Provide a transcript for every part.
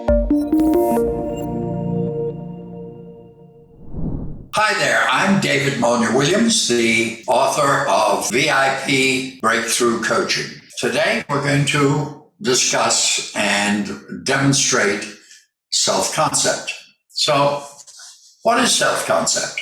Hi there, I'm David Monier-Williams, the author of VIP Breakthrough Coaching. Today we're going to discuss and demonstrate self-concept. So, what is self-concept?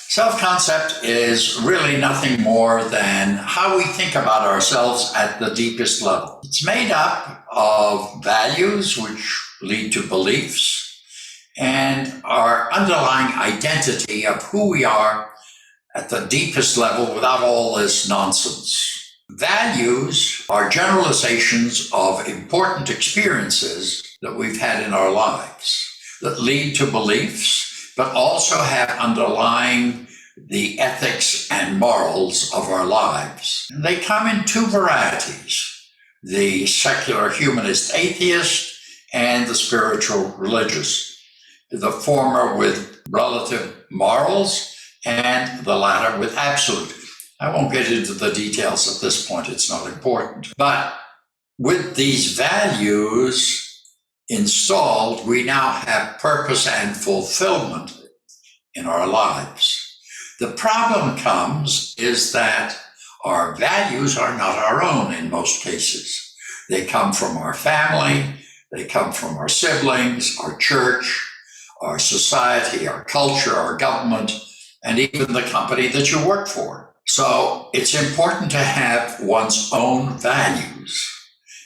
Self-concept is really nothing more than how we think about ourselves at the deepest level. It's made up of values which lead to beliefs and our underlying identity of who we are at the deepest level without all this nonsense. Values are generalizations of important experiences that we've had in our lives that lead to beliefs, but also have underlying the ethics and morals of our lives. And they come in two varieties: the secular humanist atheist and the spiritual religious. The former with relative morals and the latter with absolute. I won't get into the details at this point, it's not important. But with these values installed, we now have purpose and fulfillment in our lives. The problem comes is that our values are not our own in most cases. They come from our family, they come from our siblings, our church, our society, our culture, our government, and even the company that you work for. So it's important to have one's own values.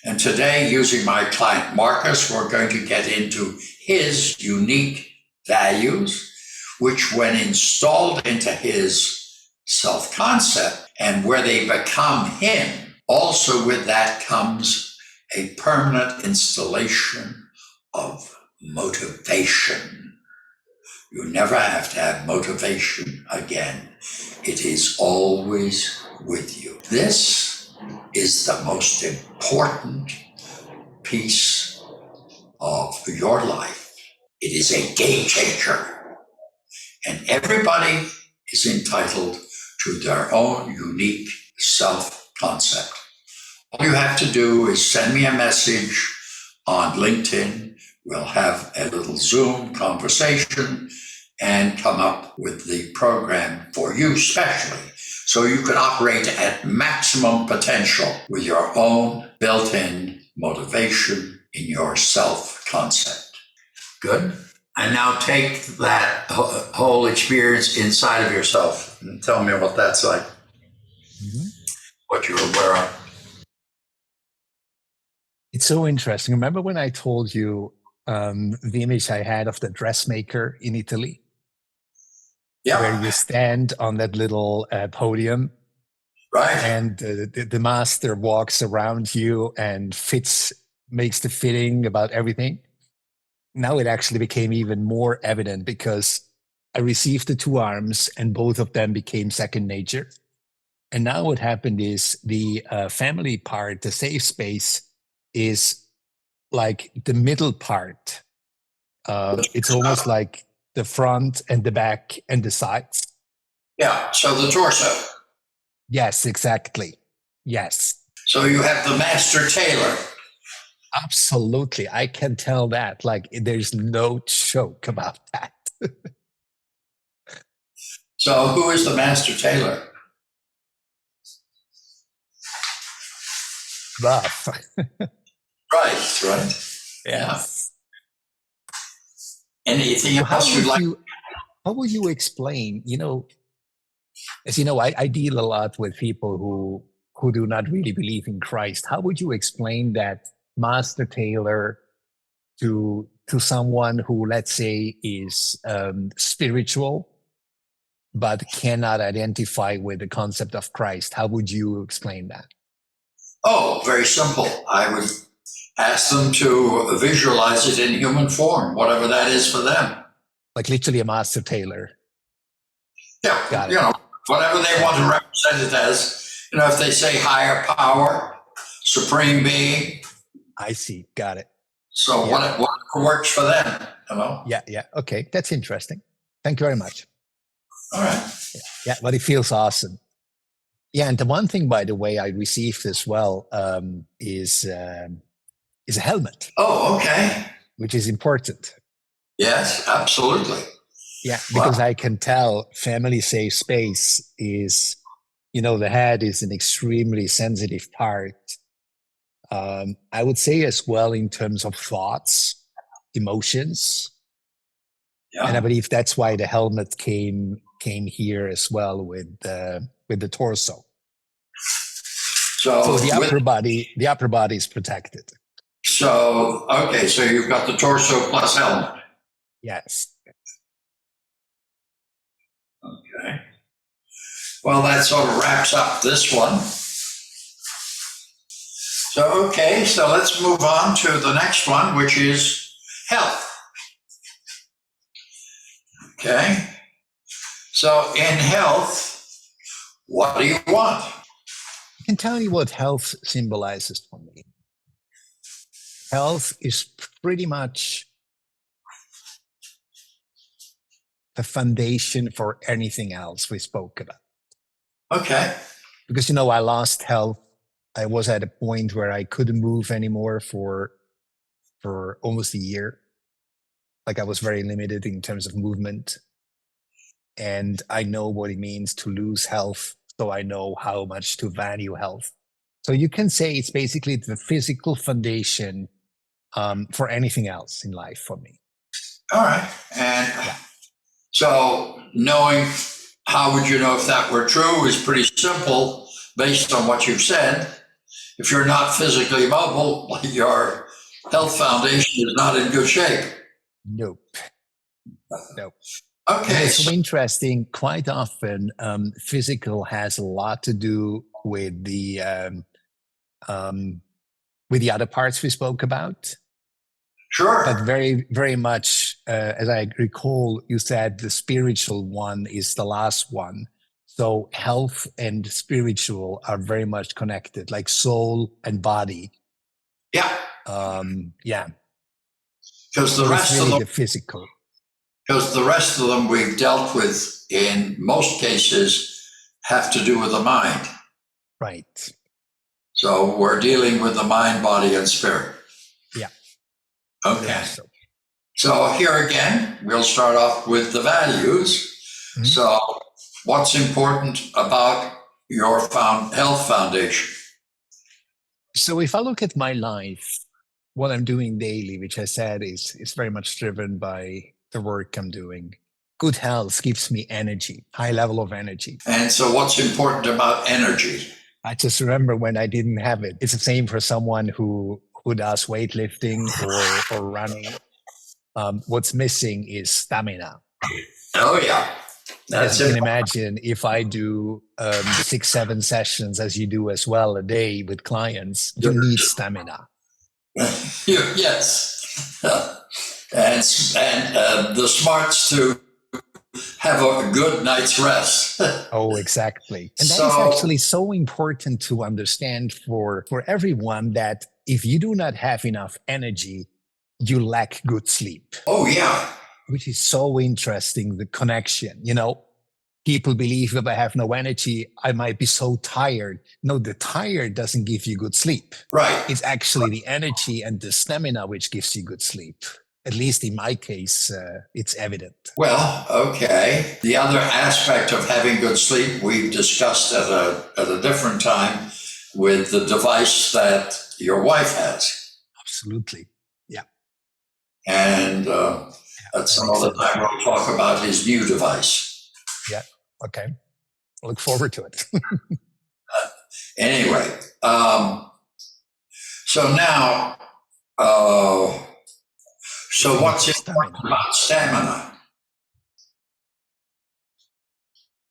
And today, using my client Marcus, we're going to get into his unique values, which when installed into his self-concept and where they become him, also with that comes a permanent installation of motivation. You never have to have motivation again. It is always with you. This is the most important piece of your life. It is a game changer. And everybody is entitled to their own unique self-concept. All you have to do is send me a message on LinkedIn. We'll have a little Zoom conversation and come up with the program for you specially, so you can operate at maximum potential with your own built-in motivation in your self-concept. Good. And now take that whole experience inside of yourself and tell me what that's like, what you're aware of. It's so interesting. Remember when I told you the image I had of the dressmaker in Italy? Yeah. Where you stand on that little podium. Right. And the master walks around you and makes the fitting about everything. Now it actually became even more evident because I received the two arms and both of them became second nature. And now what happened is the family part, the safe space, is like the middle part. It's almost like the front and the back and the sides. Yeah, so the torso. Yes, exactly. Yes. So you have the master tailor. Absolutely. I can tell that. Like, there's no joke about that. So who is the master tailor? Rough. Right. Yes. Yeah. Anything else you'd like? How would you explain, as you know, I deal a lot with people who do not really believe in Christ. How would you explain that master tailor to someone who, let's say, is spiritual, but cannot identify with the concept of Christ? How would you explain that? Oh, very simple. I would ask them to visualize it in human form, whatever that is for them. Like literally a master tailor. Yeah, whatever they want to represent it as. If they say higher power, supreme being. I see. Got it. So what works for them, Yeah. Okay. That's interesting. Thank you very much. All right. Yeah, but it feels awesome. Yeah, and the one thing, by the way, I received as well is a helmet. Oh, okay. which is important. Yes, absolutely. Yeah, Wow. because I can tell family safe space is, the head is an extremely sensitive part. I would say as well in terms of thoughts, emotions, and I Yeah. believe that's why the helmet came here as well with the torso. So the with upper body is protected. so okay, so you've got the torso plus helmet. Yes. Okay. Well, that sort of wraps up this one. So okay, so let's move on to the next one, which is health. Okay. So in health, what do you want? I can tell you what health symbolizes for me. Health is pretty much the foundation for anything else we spoke about. Okay. Because, I lost health. I was at a point where I couldn't move anymore for almost a year. Like I was very limited in terms of movement. And I know what it means to lose health. So I know how much to value health. So you can say it's basically the physical foundation for anything else in life for me. All right. And so knowing, how would you know if that were true is pretty simple based on what you've said. If you're not physically mobile, your health foundation is not in good shape. Nope. Okay. And it's so interesting. Quite often, physical has a lot to do with the other parts we spoke about. Sure. But very, very much, as I recall, you said the spiritual one is the last one. So health and spiritual are very much connected, like soul and body. Yeah. Yeah. Because the rest really of them, the physical. Because the rest of them we've dealt with in most cases have to do with the mind. Right. So we're dealing with the mind, body, and spirit. Yeah. Okay. So here again, we'll start off with the values. Mm-hmm. So what's important about your health foundation? So if I look at my life, what I'm doing daily, which I said is very much driven by the work I'm doing. Good health gives me energy, high level of energy. And so what's important about energy? I just remember when I didn't have it. It's the same for someone who does weightlifting or running. What's missing is stamina. Oh, yeah. As you can imagine, if I do 6-7 sessions, as you do as well, a day with clients, you need stamina. Yes. and the smarts to have a good night's rest. Oh, exactly. And that is actually so important to understand for everyone, that if you do not have enough energy, you lack good sleep. Oh, yeah. Which is so interesting, the connection. People believe if I have no energy, I might be so tired. No, the tired doesn't give you good sleep. Right. It's actually the energy and the stamina which gives you good sleep. At least in my case, it's evident. Well, okay. The other aspect of having good sleep we've discussed at a different time with the device that your wife has. Absolutely. Yeah. And at some other time we'll talk about his new device. Yeah. Okay. I look forward to it. Anyway, so now, so what's important about stamina?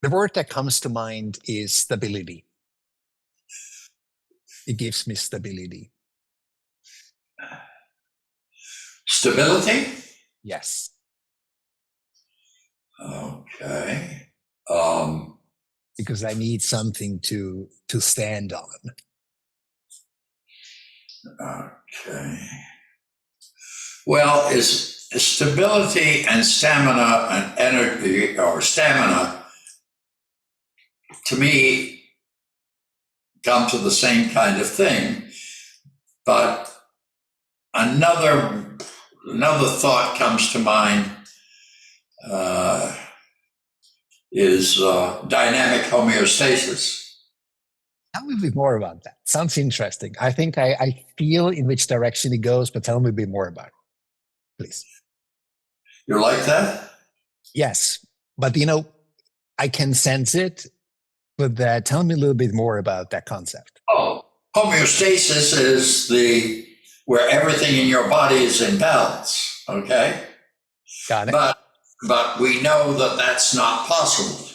The word that comes to mind is stability. It gives me stability. Stability? Yes. Okay. Because I need something to stand on. Okay. Well, is stability and stamina and energy, or stamina, to me, come to the same kind of thing. But another another thought comes to mind uh, is dynamic homeostasis. Tell me a bit more about that. Sounds interesting. I think I feel in which direction it goes, but tell me a bit more about it, please. You like that? Yes, but I can sense it, but tell me a little bit more about that concept. Oh, homeostasis is the where everything in your body is in balance. Okay, Got it? but we know that that's not possible.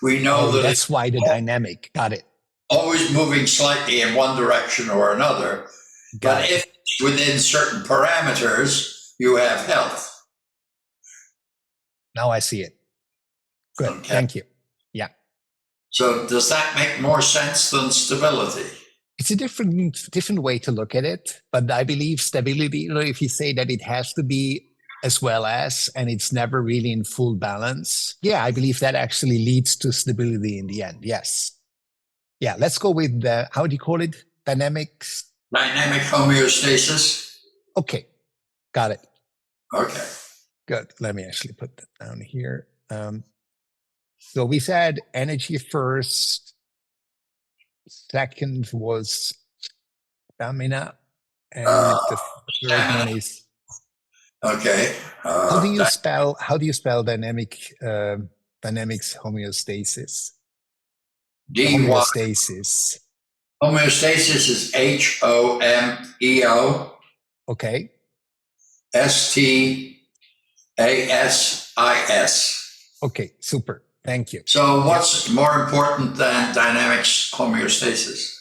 We know that That's why the dynamic. Got it. always moving slightly in one direction or another. Got But it. if within certain parameters, you have health. Now I see it. Good. Okay. Thank you. Yeah. So does that make more sense than stability? It's a different way to look at it, but I believe stability, if you say that it has to be as well as, and it's never really in full balance. Yeah, I believe that actually leads to stability in the end. Yes. Yeah, let's go with how do you call it? Dynamics? Dynamic homeostasis? Okay, got it. Okay. Good. Let me actually put that down here. So we said energy first. Second was stamina, and the third one is. Okay. How do you spell dynamics homeostasis? Homeostasis. Homeostasis is HOMEO. Okay. STASIS. Okay, super. Thank you. So what's more important than dynamics homeostasis?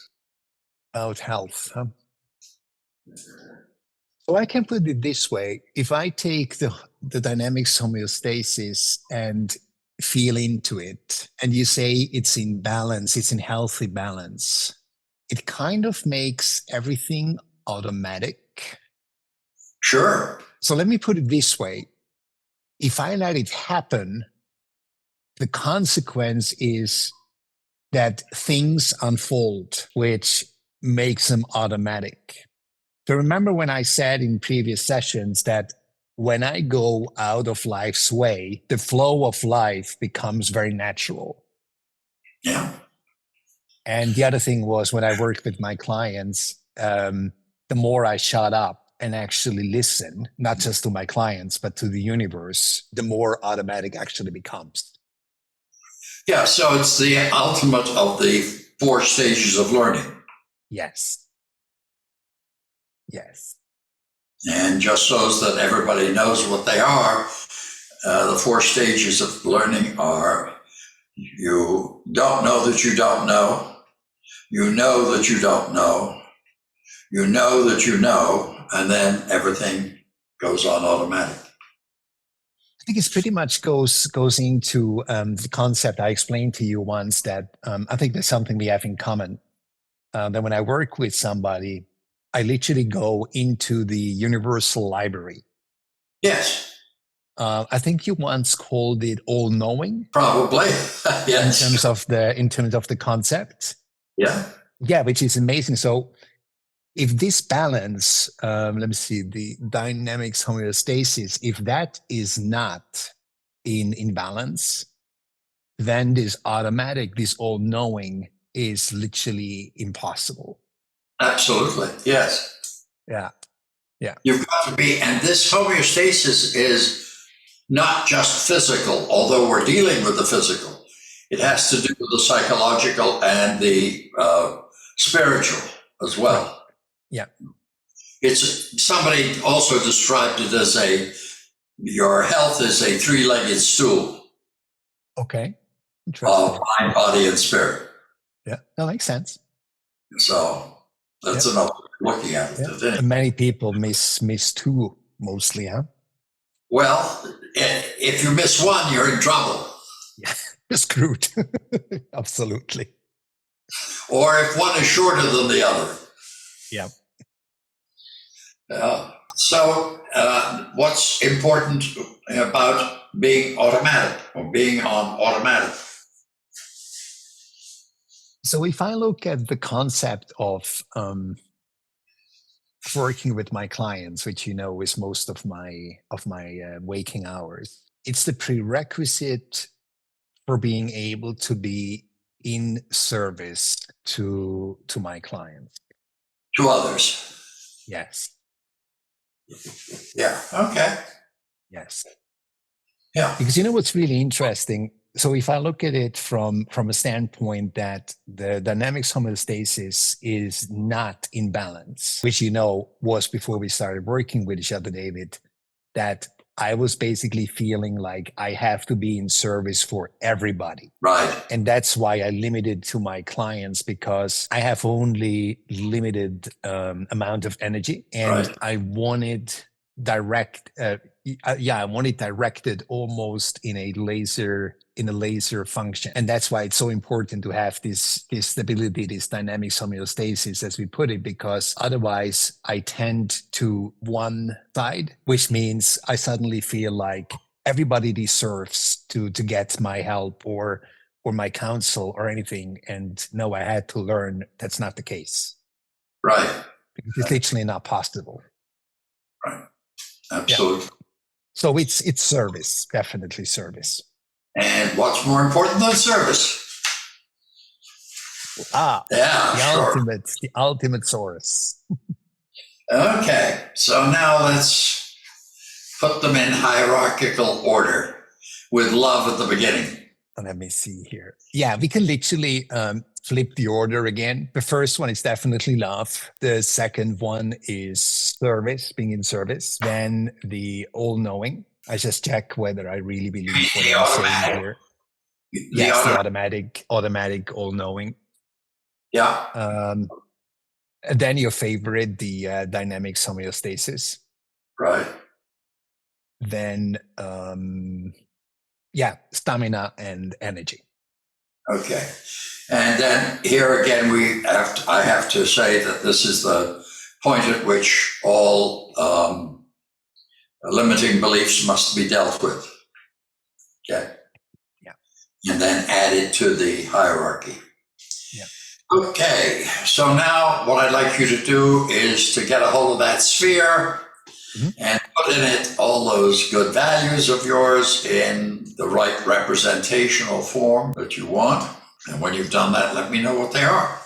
About health, huh? So I can put it this way. If I take the dynamics homeostasis and feel into it, and you say it's in balance, it's in healthy balance, it kind of makes everything automatic. Sure. So let me put it this way. If I let it happen, the consequence is that things unfold, which makes them automatic. So remember when I said in previous sessions that when I go out of life's way, the flow of life becomes very natural. Yeah. And the other thing was when I worked with my clients, the more I shut up and actually listen, not just to my clients, but to the universe, the more automatic actually becomes. Yeah, so it's the ultimate of the 4 stages of learning. Yes. Yes. And just so that everybody knows what they are, the 4 stages of learning are: you don't know that you don't know, you know that you don't know, you know that you know, and then everything goes on automatic. I think it's pretty much goes into the concept I explained to you once that I think there's something we have in common. That when I work with somebody, I literally go into the universal library. Yes. I think you once called it all-knowing. Probably. Yes. In terms of the concept. Yeah. Yeah, which is amazing. So if this balance, let me see, the dynamics homeostasis, if that is not in balance, then this automatic, this all-knowing is literally impossible. Absolutely. Yes. Yeah. Yeah. You've got to be, and this homeostasis is not just physical, although we're dealing with the physical. It has to do with the psychological and the spiritual as well. Right. Yeah. It's somebody also described it as your health is a 3-legged stool. Okay. Interesting. Of mind, body, and spirit. Yeah, that makes sense. So that's another way of looking at it. Yeah. And many people miss 2 mostly, huh? Well, if you miss one, you're in trouble. Yeah, you're screwed. Absolutely. Or if one is shorter than the other. Yeah. So what's important about being automatic or being on automatic? So if I look at the concept of working with my clients, which is most of my waking hours. It's the prerequisite for being able to be in service to my clients. To others. Yes. Yeah. Okay. Yes. Yeah. Because what's really interesting. So if I look at it from a standpoint that the dynamics homeostasis is not in balance, which was before we started working with each other, David, that I was basically feeling like I have to be in service for everybody. Right. And that's why I limited to my clients, because I have only limited amount of energy, and Right. I wanted I want it directed almost in a laser function. And that's why it's so important to have this stability, this dynamic homeostasis, as we put it, because otherwise I tend to one side, which means I suddenly feel like everybody deserves to get my help or my counsel or anything. And no, I had to learn that's not the case. Right. Because it's literally not possible. Right. Absolutely. Yeah. So it's service, definitely service. And what's more important than service? Yeah, sure. The ultimate source. Okay, so now let's put them in hierarchical order with love at the beginning. Let me see here. Yeah, we can literally flip the order again. The first one is definitely love. The second one is service, being in service. Then the all-knowing. I just check whether I really believe what I'm saying here. Yes, the automatic all-knowing. Yeah. And then your favorite, the dynamic homeostasis. Right. Then, stamina and energy. Okay. And then here again, I have to say that this is the point at which all limiting beliefs must be dealt with. Okay. Yeah. And then added to the hierarchy. Yeah. Okay. So now what I'd like you to do is to get a hold of that sphere and put in it all those good values of yours in the right representational form that you want. And when you've done that, let me know what they are.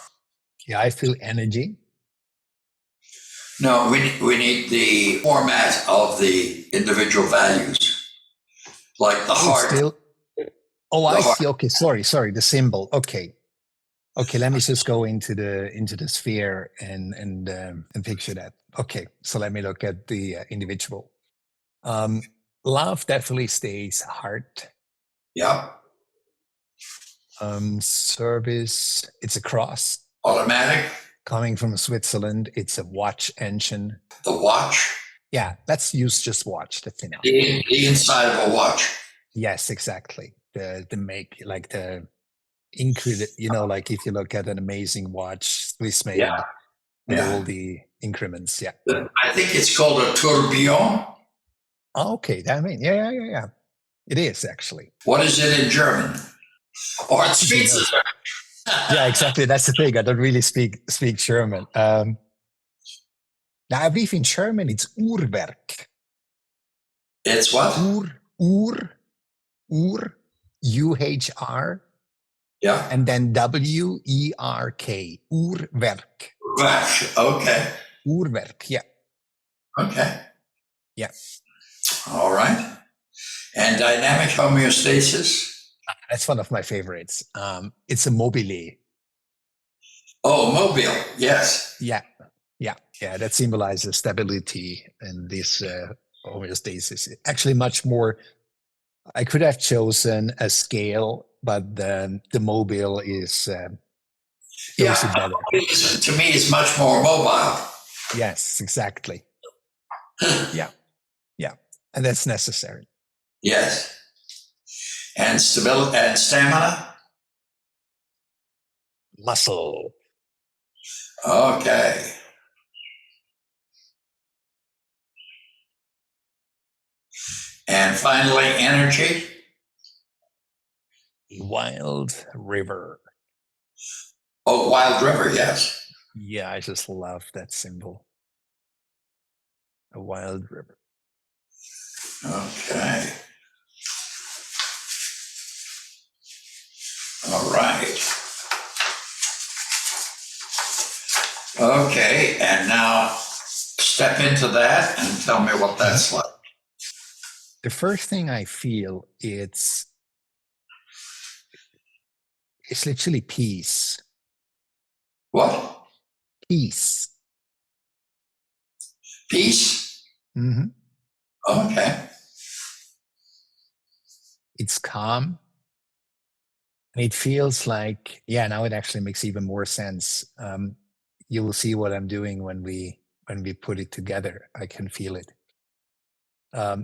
Yeah, I feel energy. No, we need the format of the individual values, like the heart. I see. Okay, sorry, the symbol. Okay, let me just go into the sphere and picture that. Okay, so let me look at the individual. Love definitely stays heart. Yeah. Service, it's a cross. Automatic. Coming from Switzerland, it's a watch engine. The watch. Yeah, let's use just watch. That's enough. The inside of a watch. Yes, exactly. The make, like the included, like if you look at an amazing watch, Swiss made, with all the increments. Yeah. I think it's called a tourbillon. Oh, okay. I mean, yeah. It is actually. What is it in German? Or it's Switzerland. Yeah, exactly. That's the thing. I don't really speak German. Now I believe in German it's Uhrwerk. It's what? Uhr, UHR. Yeah. And then WERK. Uhrwerk. Okay. Uhrwerk, yeah. Okay. Yeah. All right. And dynamic homeostasis? That's one of my favorites. It's a mobile. Oh, mobile. Yes. Yeah. That symbolizes stability and this homeostasis. Actually, much more. I could have chosen a scale, but the mobile is better. To me, it's much more mobile. Yes, exactly. Yeah, and that's necessary. Yes. And stability and stamina? Muscle. Okay. And finally, energy? Wild river. Oh, wild river, yes. Yeah, I just love that symbol. A wild river. Okay. All right. Okay, and now step into that and tell me what that's like. The first thing I feel it's literally peace. What? Peace. Peace? Mm-hmm. Okay. It's calm. It feels like, yeah, now it actually makes even more sense. You will see what I'm doing when we put it together. I can feel it.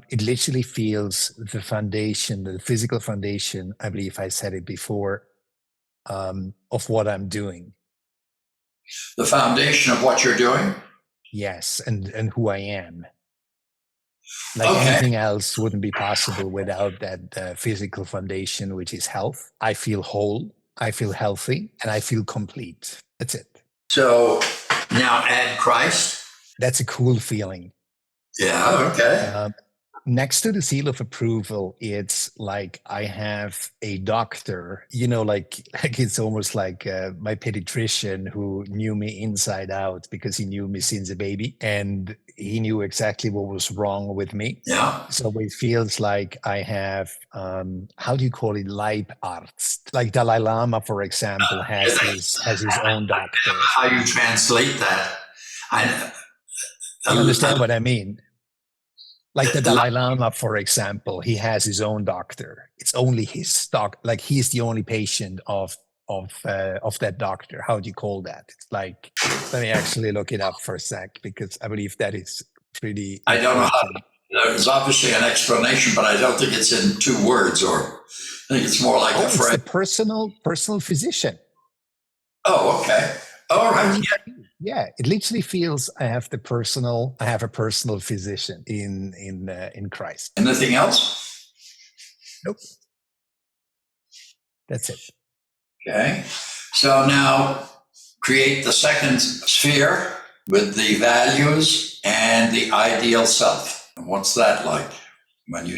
It literally feels the foundation, the physical foundation. I believe I said it before, of what I'm doing. The foundation of what you're doing? Yes, and who I am. Like Okay. anything else wouldn't be possible without that physical foundation, which is health. I feel whole, I feel healthy, and I feel complete. That's it. So now add Christ. That's a cool feeling. Yeah, okay. Next to the seal of approval, it's like I have a doctor, like it's almost like my pediatrician who knew me inside out because he knew me since a baby and he knew exactly what was wrong with me. Yeah. So it feels like I have, how do you call it, Leibarzt? Like Dalai Lama, for example, has his own doctor. How you translate that? You understand what I mean? Like the Dalai Lama, for example, he has his own doctor. It's only his doc. Like he's the only patient of that doctor. How do you call that? It's like, let me actually look it up for a sec because I believe that is pretty. I don't know how. important. There's obviously an explanation, but I don't think it's in 2 words, or I think it's more like a It's phrase. the personal physician. Oh, okay. All right. Yeah, it literally feels I have a personal physician in Christ. Anything else? Nope. That's it. Okay. So now create the second sphere with the values and the ideal self. And what's that like when you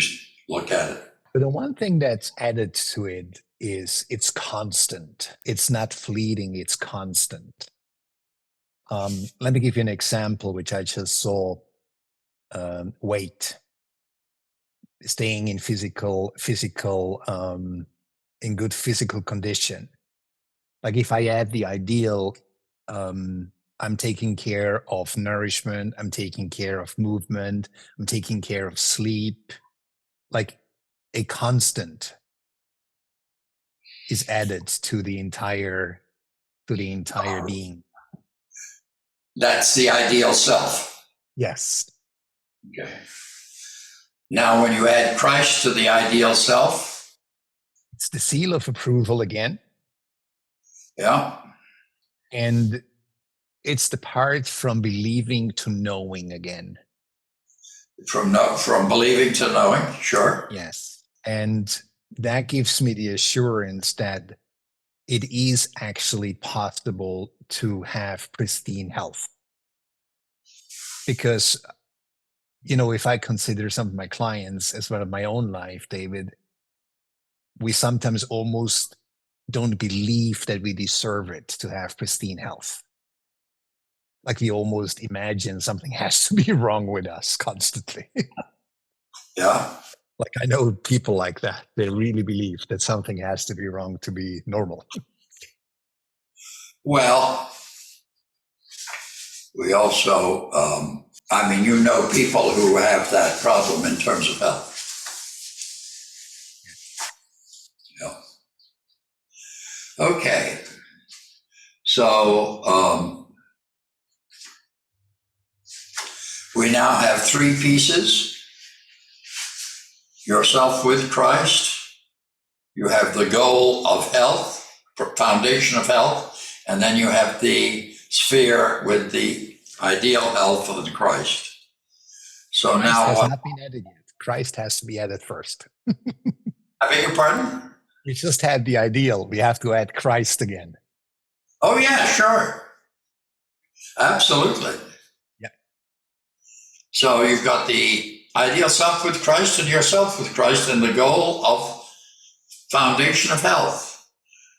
look at it? But the one thing that's added to it is it's constant. It's not fleeting, it's constant. Let me give you an example, which I just saw. Weight, staying in in good physical condition. Like if I add the ideal, I'm taking care of nourishment, I'm taking care of movement, I'm taking care of sleep. Like a constant is added to the entire being. That's the ideal self. Yes. Okay. Now, when you add Christ to the ideal self, it's the seal of approval again. Yeah. And it's the part from believing to knowing again. From believing to knowing, sure. Yes. And that gives me the assurance that it is actually possible to have pristine health. Because, if I consider some of my clients as well as my own life, David, we sometimes almost don't believe that we deserve it to have pristine health. Like we almost imagine something has to be wrong with us constantly. Yeah. Like I know people like that. They really believe that something has to be wrong to be normal. Well, we also, people who have that problem in terms of health. Yeah. Okay. So we now have 3 pieces. Yourself with Christ. You have the goal of health, foundation of health, and then you have the sphere with the ideal health of the Christ. So Christ now has not been added yet. Christ has to be added first. I beg your pardon? We just had the ideal. We have to add Christ again. Oh yeah, sure. Absolutely. Yeah. So you've got the ideal self with Christ and yourself with Christ and the goal of foundation of health.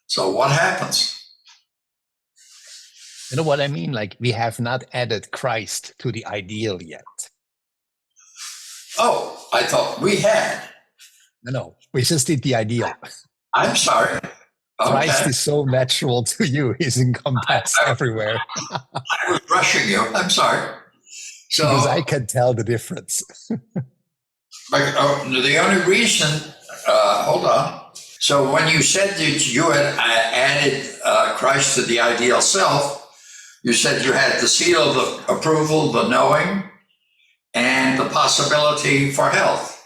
So what happens? You know what I mean? Like, we have not added Christ to the ideal yet. Oh, I thought we had. No, we just did the ideal. I'm sorry. Christ Okay. is so natural to you. He's encompassed everywhere. I was rushing you. I'm sorry. So Because I can tell the difference. the only reason, hold on. So when you said that you had added Christ to the ideal self, you said you had the seal of the approval, the knowing, and the possibility for health.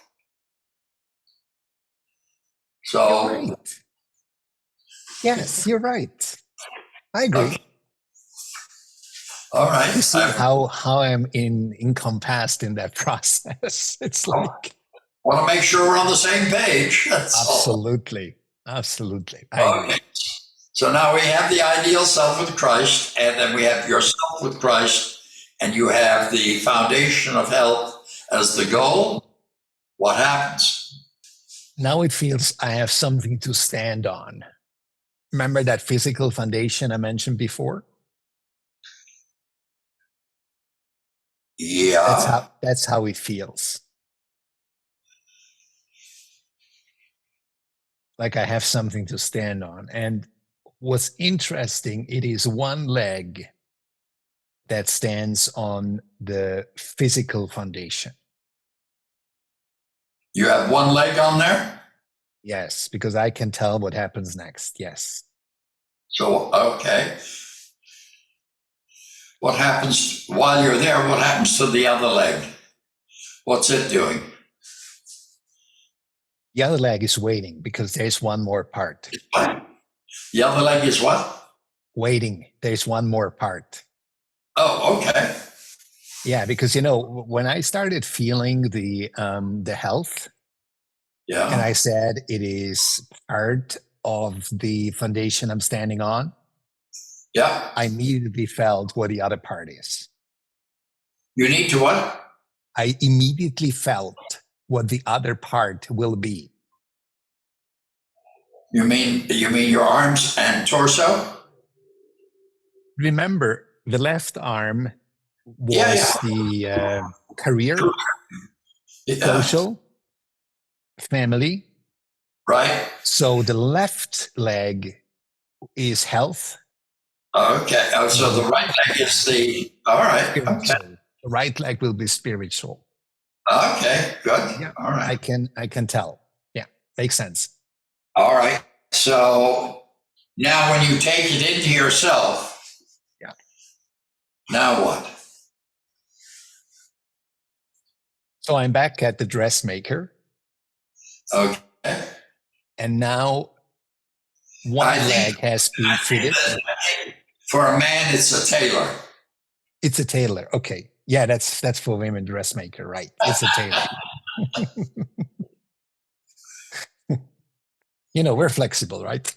So, You're right. Yes, you're right. I agree. Okay. All right. You see how I'm encompassed in that process. It's like, want to make sure we're on the same page. That's absolutely. Absolutely. I all. agree. Okay. So now we have the ideal self with Christ, and then we have yourself with Christ, and you have the foundation of health as the goal. What happens? Now it feels I have something to stand on. Remember that physical foundation I mentioned before? Yeah. That's how it feels. Like I have something to stand on. And what's interesting, it is one leg that stands on the physical foundation. You have one leg on there? Yes, because I can tell what happens next. Yes. So, okay. What happens while you're there? What happens to the other leg? What's it doing? The other leg is waiting because there's one more part. What? The other leg is what? Waiting. There's one more part. Oh, okay. Yeah, because when I started feeling the health, Yeah. and I said it is part of the foundation I'm standing on, Yeah. I immediately felt what the other part is. You need to what? I immediately felt what the other part will be. You mean your arms and torso? Remember, the left arm was the career, social, family. Right. So the left leg is health. Okay. Oh, so the right leg is the, all right. Spiritual. Okay. The right leg will be spiritual. Okay. Good. Yeah. All right. I can tell. Yeah. Makes sense. All right. So now when you take it into yourself, Yeah. Now what? So I'm back at the dressmaker. Okay. And now one leg has been fitted. For a man, it's a tailor. It's a tailor. Okay. Yeah, that's for women dressmaker, right? It's a tailor. We're flexible, right?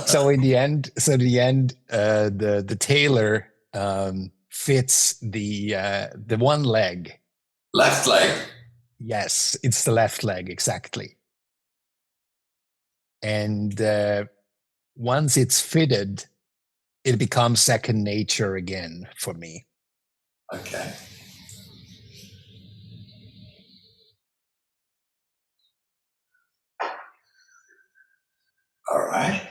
So in the end, the tailor fits the one leg. Left leg. Yes, it's the left leg, exactly. And once it's fitted, it becomes second nature again for me. Okay. All right.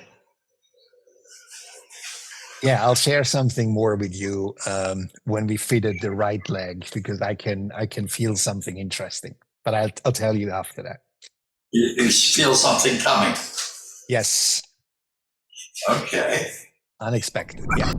Yeah, I'll share something more with you when we fitted the right leg, because I can feel something interesting. But I'll tell you after that. You feel something coming. Yes. Okay. Unexpected. Yeah.